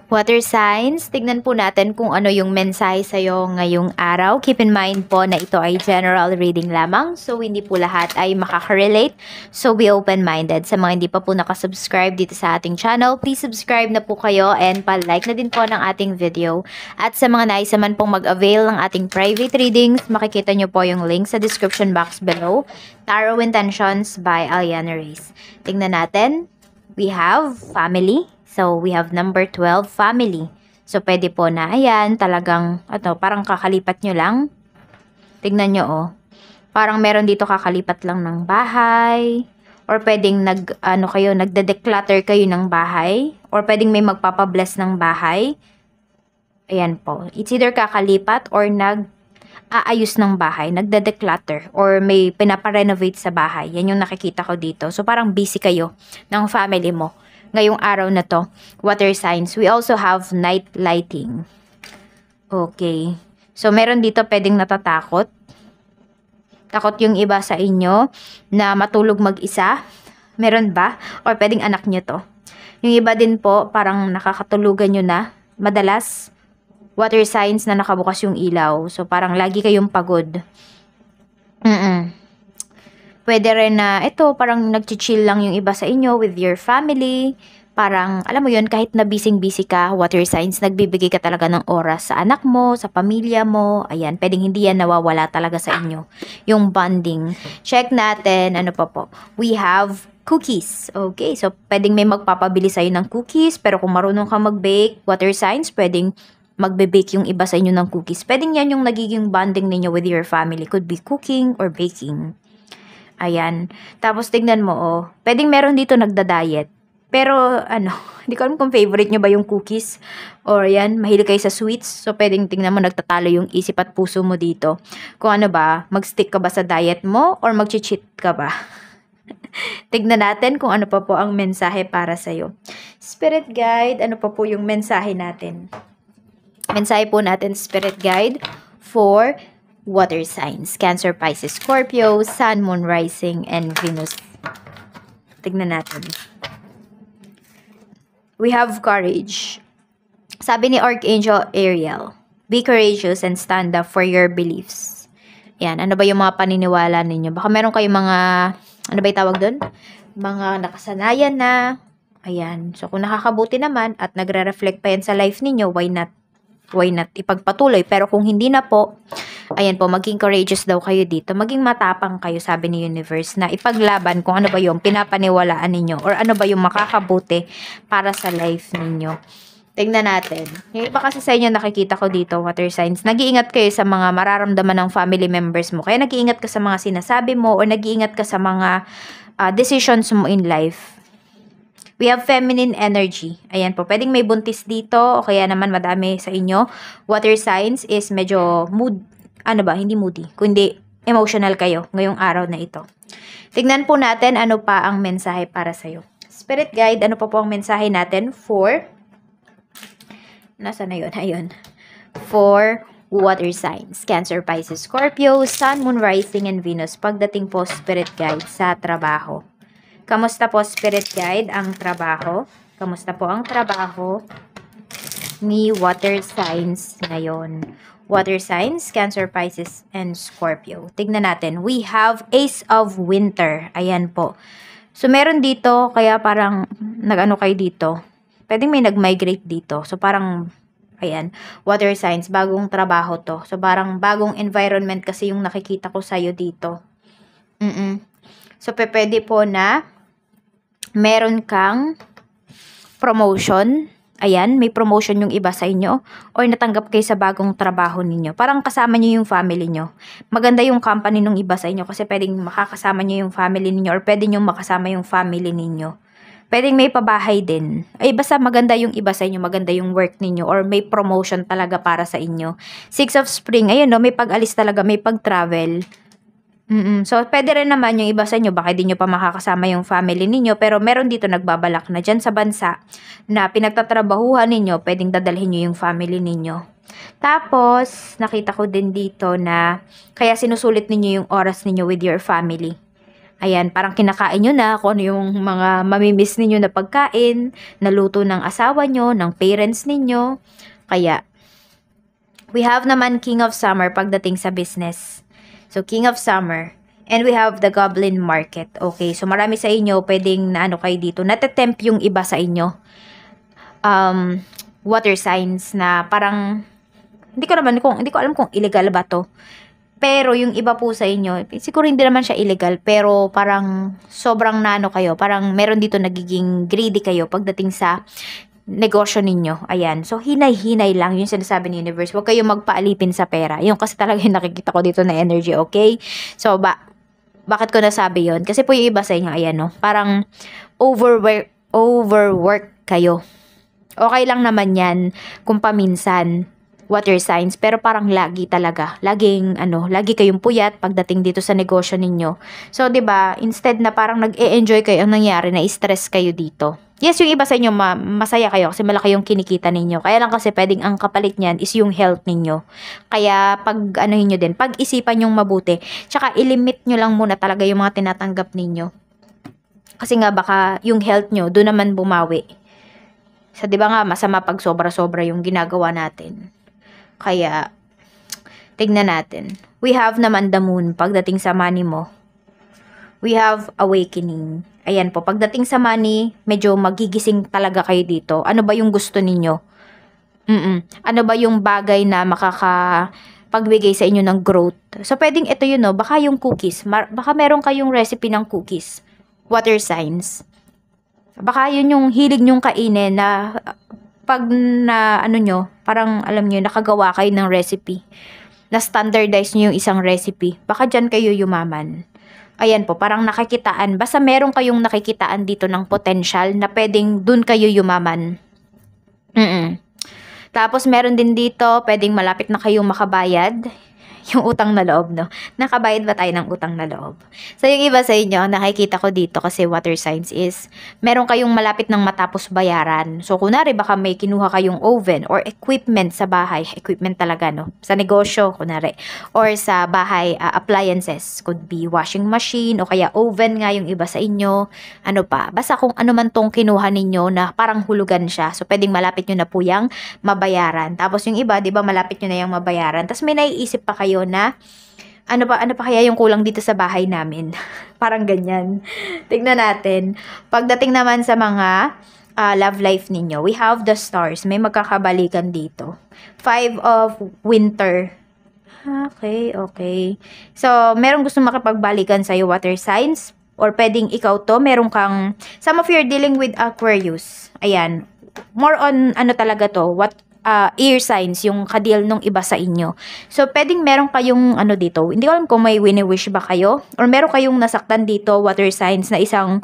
Water signs, tignan po natin kung ano yung mensahe sa'yo ngayong araw. Keep in mind po na ito ay general reading lamang. So, hindi po lahat ay makaka-relate. So, be open-minded. Sa mga hindi pa po nakasubscribe dito sa ating channel, please subscribe na po kayo and pa-like na din po ng ating video. At sa mga nais naman pong mag-avail ng ating private readings, makikita nyo po yung link sa description box below. Tarot Intentions by Aliana Reyes. Tignan natin. We have family. So, we have number 12, family. So, pwede po na, ayan, talagang, parang kakalipat nyo lang. Tignan nyo, oh. Parang meron dito kakalipat lang ng bahay. Or pwedeng nagde-declutter kayo ng bahay. Or pwedeng may magpapabless ng bahay. Ayan po. It's either kakalipat or aayos ng bahay, nagde-declutter, or may pinaparenovate sa bahay. Yan yung nakikita ko dito. So, parang busy kayo ng family mo ngayong araw na to, water signs. We also have night lighting. Okay. So, meron dito pwedeng natatakot. Takot yung iba sa inyo na matulog mag-isa. Meron ba? Or pwedeng anak nyo to. Yung iba din po, parang nakakatulugan nyo na. Madalas, water signs na nakabukas yung ilaw. So, parang lagi kayong pagod. Pwede rin na, parang nag-chill lang yung iba sa inyo with your family. Parang, alam mo yun, kahit na busy ka, water signs, nagbibigay ka talaga ng oras sa anak mo, sa pamilya mo. Ayan, pwedeng hindi yan nawawala talaga sa inyo. Yung bonding. Check natin, ano pa po. We have cookies. Okay, so pwedeng may magpapabili sa'yo ng cookies, pero kung marunong ka mag-bake, water signs, pwedeng magbe-bake yung iba sa inyo ng cookies. Pwedeng yan yung nagiging bonding ninyo with your family. Could be cooking or baking. Ayan. Tapos tignan mo, oh. Pwedeng meron dito nagda-diet. Pero, hindi ko alam kung favorite nyo ba yung cookies. Or yan, mahilig kayo sa sweets. So, pwedeng tignan mo nagtatalo yung isip at puso mo dito. Kung ano ba, mag-stick ka ba sa diet mo or mag-cheat ka ba? Tignan natin kung ano pa po ang mensahe para sa'yo. Spirit Guide, ano pa po yung mensahe natin? Mensahe po natin, Spirit Guide, for water signs. Cancer, Pisces, Scorpio, Sun, Moon, Rising, and Venus. Tignan natin. We have courage. Sabi ni Archangel Ariel, be courageous and stand up for your beliefs. Yan, ano ba yung mga paniniwala ninyo? Baka meron kayong mga, ano ba yung tawag doon? Mga nakasanayan na. Ayan, so kung nakakabuti naman at nagre-reflect pa yan sa life ninyo, why not ipagpatuloy? Pero kung hindi na po, ayan po, maging courageous daw kayo dito. Maging matapang kayo, sabi ni Universe, na ipaglaban kung ano ba yung pinapaniwalaan ninyo or ano ba yung makakabuti para sa life ninyo. Tingnan natin. Yung iba kasi sa inyo nakikita ko dito, water signs, nag-iingat kayo sa mga mararamdaman ng family members mo. Kaya nag-iingat ka sa mga sinasabi mo or nag-iingat ka sa mga decisions mo in life. We have feminine energy. Ayan po. Pwedeng may buntis dito o kaya naman madami sa inyo. Water signs is medyo hindi moody. Kundi emotional kayo ngayong araw na ito. Tignan po natin ano pa ang mensahe para sa'yo. Spirit Guide, ano pa po ang mensahe natin for... Nasaan na yun? Ayun. For water signs. Cancer, Pisces, Scorpio, Sun, Moon, Rising, and Venus. Pagdating po, Spirit Guide, sa trabaho. Kamusta po, Spirit Guide, ang trabaho? Kamusta po ang trabaho ni water signs ngayon? Water signs, Cancer, Pisces, and Scorpio. Tignan natin. We have Ace of Winter. Ayan po. So, meron dito, kaya parang nag-ano kayo dito. Pwedeng may nag-migrate dito. So, parang, ayan, water signs, bagong trabaho to. So, parang bagong environment kasi yung nakikita ko sa'yo dito. So, pwede po na meron kang promotion. Ayan, may promotion yung iba sa inyo. Or natanggap kayo sa bagong trabaho ninyo. Parang kasama nyo yung family nyo. Maganda yung company ng iba sa inyo kasi pwedeng makakasama nyo yung family ninyo or pwede nyo makasama yung family ninyo. Pwedeng may pabahay din. Ay, basta maganda yung iba sa inyo, maganda yung work ninyo, or may promotion talaga para sa inyo. Six of Spring, ayun no, may pag-alis talaga, may pag-travel. So, pwede rin naman yung iba sa inyo, baka di nyo pa makakasama yung family ninyo, pero meron dito nagbabalak na dyan sa bansa na pinagtatrabahuhan ninyo, pwedeng dadalhin nyo yung family ninyo. Tapos, nakita ko din dito na kaya sinusulit ninyo yung oras ninyo with your family. Ayan, parang kinakain nyo na kung ano yung mga mamimiss ninyo na pagkain, naluto ng asawa nyo, ng parents ninyo. Kaya, we have naman King of Summer pagdating sa business. So, King of Summer. And we have the Goblin Market. Okay, so marami sa inyo pwedeng na ano kayo dito. Natatempt yung iba sa inyo. Water signs na parang, hindi ko alam kung illegal ba to. Pero yung iba po sa inyo, siguro hindi naman siya illegal, pero parang sobrang nano kayo, parang meron dito nagiging greedy kayo pagdating sa negosyo ninyo. Ayan. So, hinay-hinay lang yung sinasabi ni universe. Huwag kayong magpaalipin sa pera. Yung kasi talaga yung nakikita ko dito na energy, okay? So, bakit ko nasabi yon? Kasi po yung iba sa inyo, ayan, no? Parang overwork kayo. Okay lang naman yan kung paminsan water signs, pero parang lagi talaga. Lagi kayong puyat pagdating dito sa negosyo ninyo. So, 'di ba, instead na parang nag-e-enjoy kayo, ang nangyari na stress kayo dito. Yes, yung iba sa inyo masaya kayo kasi malaki yung kinikita ninyo. Kaya lang kasi pwedeng ang kapalit niyan is yung health ninyo. Kaya anuhin nyo din, pag-isipan yung mabuti. Tsaka ilimit nyo lang muna talaga yung mga tinatanggap ninyo. Kasi nga baka yung health nyo doon naman bumawi. So, 'di ba nga masama pag sobra-sobra yung ginagawa natin. Kaya, tignan natin. We have naman the moon pagdating sa money mo. We have awakening. Ayan po, pagdating sa money, medyo magigising talaga kayo dito. Ano ba yung gusto ninyo? Ano ba yung bagay na makakapagbigay sa inyo ng growth? So, pwedeng ito yun, no? Baka yung cookies. Baka meron kayong recipe ng cookies. Water signs. Baka yun yung hilig nyong kainin na pag na parang alam nyo, nakagawa kayo ng recipe. Na standardize nyo yung isang recipe. Baka dyan kayo yumaman. Ayan po, parang nakikitaan. Basta meron kayong nakikitaan dito ng potential na pwedeng dun kayo yumaman. Tapos meron din dito, pwedeng malapit na kayong makabayad. Yung utang na loob, no? Nakabayad ba tayo ng utang na loob? So, yung iba sa inyo, nakikita ko dito kasi water signs is, meron kayong malapit ng matapos bayaran. So, kunwari, baka may kinuha kayong oven or equipment sa bahay. Equipment talaga, no? Sa negosyo, kunwari. Or sa bahay, appliances. Could be washing machine o kaya oven nga yung iba sa inyo. Ano pa? Basta kung ano man tong kinuha ninyo na parang hulugan siya. So, pwedeng malapit nyo na po yung mabayaran. Tapos yung iba, di ba, malapit nyo na yung mabayaran. Tapos may naiisip pa kayo na ano pa kaya yung kulang dito sa bahay namin. Parang ganyan. Tignan natin. Pagdating naman sa mga love life ninyo, we have the stars. May magkakabalikan dito. 5 of winter. Okay. So, merong gusto makipagbalikan sa'yo, water signs. Or pwedeng ikaw to, merong kang, some of you are dealing with Aquarius. Ayan. More on, talaga to, ear signs, yung kadil nung iba sa inyo. So, pwedeng meron kayong dito. Hindi ko alam kung may wini-wish ba kayo. Or meron kayong nasaktan dito, water signs, na isang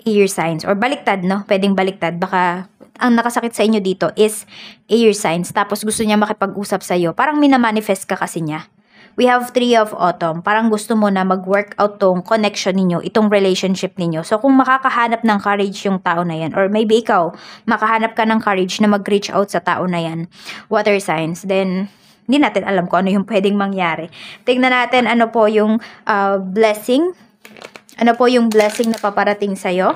ear signs. Or baliktad, no? Pwedeng baliktad. Baka ang nakasakit sa inyo dito is ear signs. Tapos gusto niya makipag-usap sa'yo. Parang minamanifest ka kasi niya. We have 3 of autumn. Parang gusto mo na mag-workout tong connection ninyo, itong relationship ninyo. So, kung makakahanap ng courage yung tao na yan, or maybe ikaw, makahanap ka ng courage na mag-reach out sa tao na yan, water signs, then, hindi natin alam kung ano yung pwedeng mangyari. Tingnan natin ano po yung blessing. Ano po yung blessing na paparating sa'yo.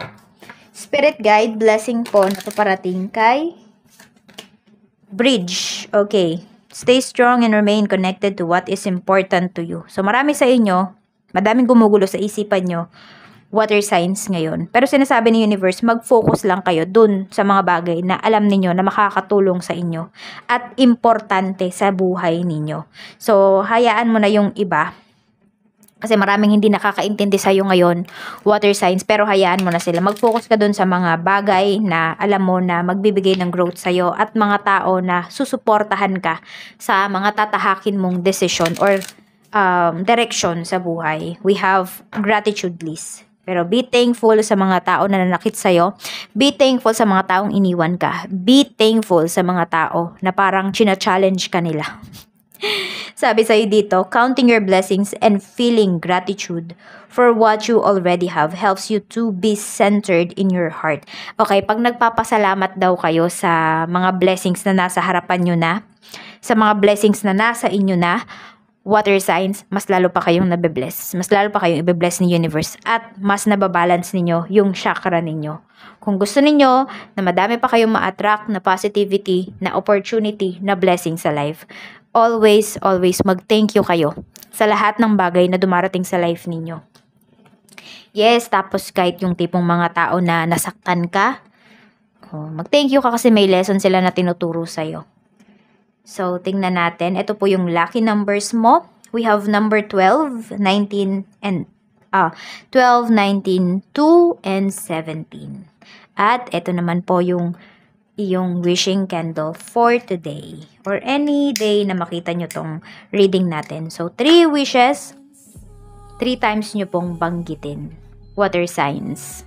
Spirit guide, blessing po na paparating kay Bridge. Okay. Stay strong and remain connected to what is important to you. So, marami sa inyo, madaming gumugulo sa isipan nyo, water signs ngayon. Pero sinasabi ni universe, mag-focus lang kayo dun sa mga bagay na alam ninyo na makakatulong sa inyo at importante sa buhay ninyo. So, hayaan mo na yung iba. Kasi maraming hindi nakakaintindi sa'yo ngayon, water signs, pero hayaan mo na sila. Mag-focus ka dun sa mga bagay na alam mo na magbibigay ng growth sa'yo at mga tao na susuportahan ka sa mga tatahakin mong decision or direction sa buhay. We have gratitude list. Pero be thankful sa mga tao na nanakit sa'yo. Be thankful sa mga taong iniwan ka. Be thankful sa mga tao na parang china-challenge ka nila. Sabi sa'yo dito, counting your blessings and feeling gratitude for what you already have helps you to be centered in your heart. Okay, pag nagpapasalamat daw kayo sa mga blessings na nasa harapan nyo na, sa mga blessings na nasa inyo na, water signs, mas lalo pa kayong nabe-bless. Mas lalo pa kayong ibe-bless ni universe at mas nababalance ninyo yung chakra ninyo. Kung gusto ninyo na madami pa kayong ma-attract na positivity, na opportunity, na blessing sa life, always mag-thank you kayo sa lahat ng bagay na dumarating sa life ninyo. Yes, tapos kahit yung tipong mga tao na nasaktan ka, mag-thank you ka kasi may lesson sila na tinuturo sa'yo. So, tingnan natin. Ito po yung lucky numbers mo. We have number 12, 19, and 12, 19, 2, and 17. At ito naman po yung iyong wishing candle for today or any day na makita nyo tong reading natin. So, 3 wishes, 3 times nyo pong banggitin. Water signs.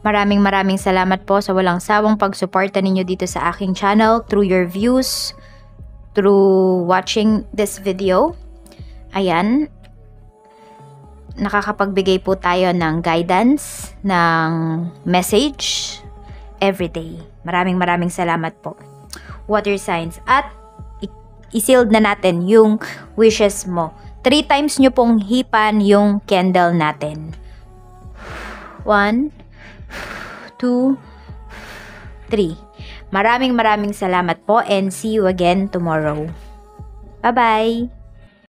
Maraming salamat po sa walang sawang pagsuporta ninyo dito sa aking channel through your views, through watching this video. Ayan, nakakapagbigay po tayo ng guidance, ng message everyday. Maraming salamat po. Water signs. At i-sealed na natin yung wishes mo. 3 times nyo pong hipan yung candle natin. 1, 2, 3. Maraming salamat po and see you again tomorrow. Bye-bye!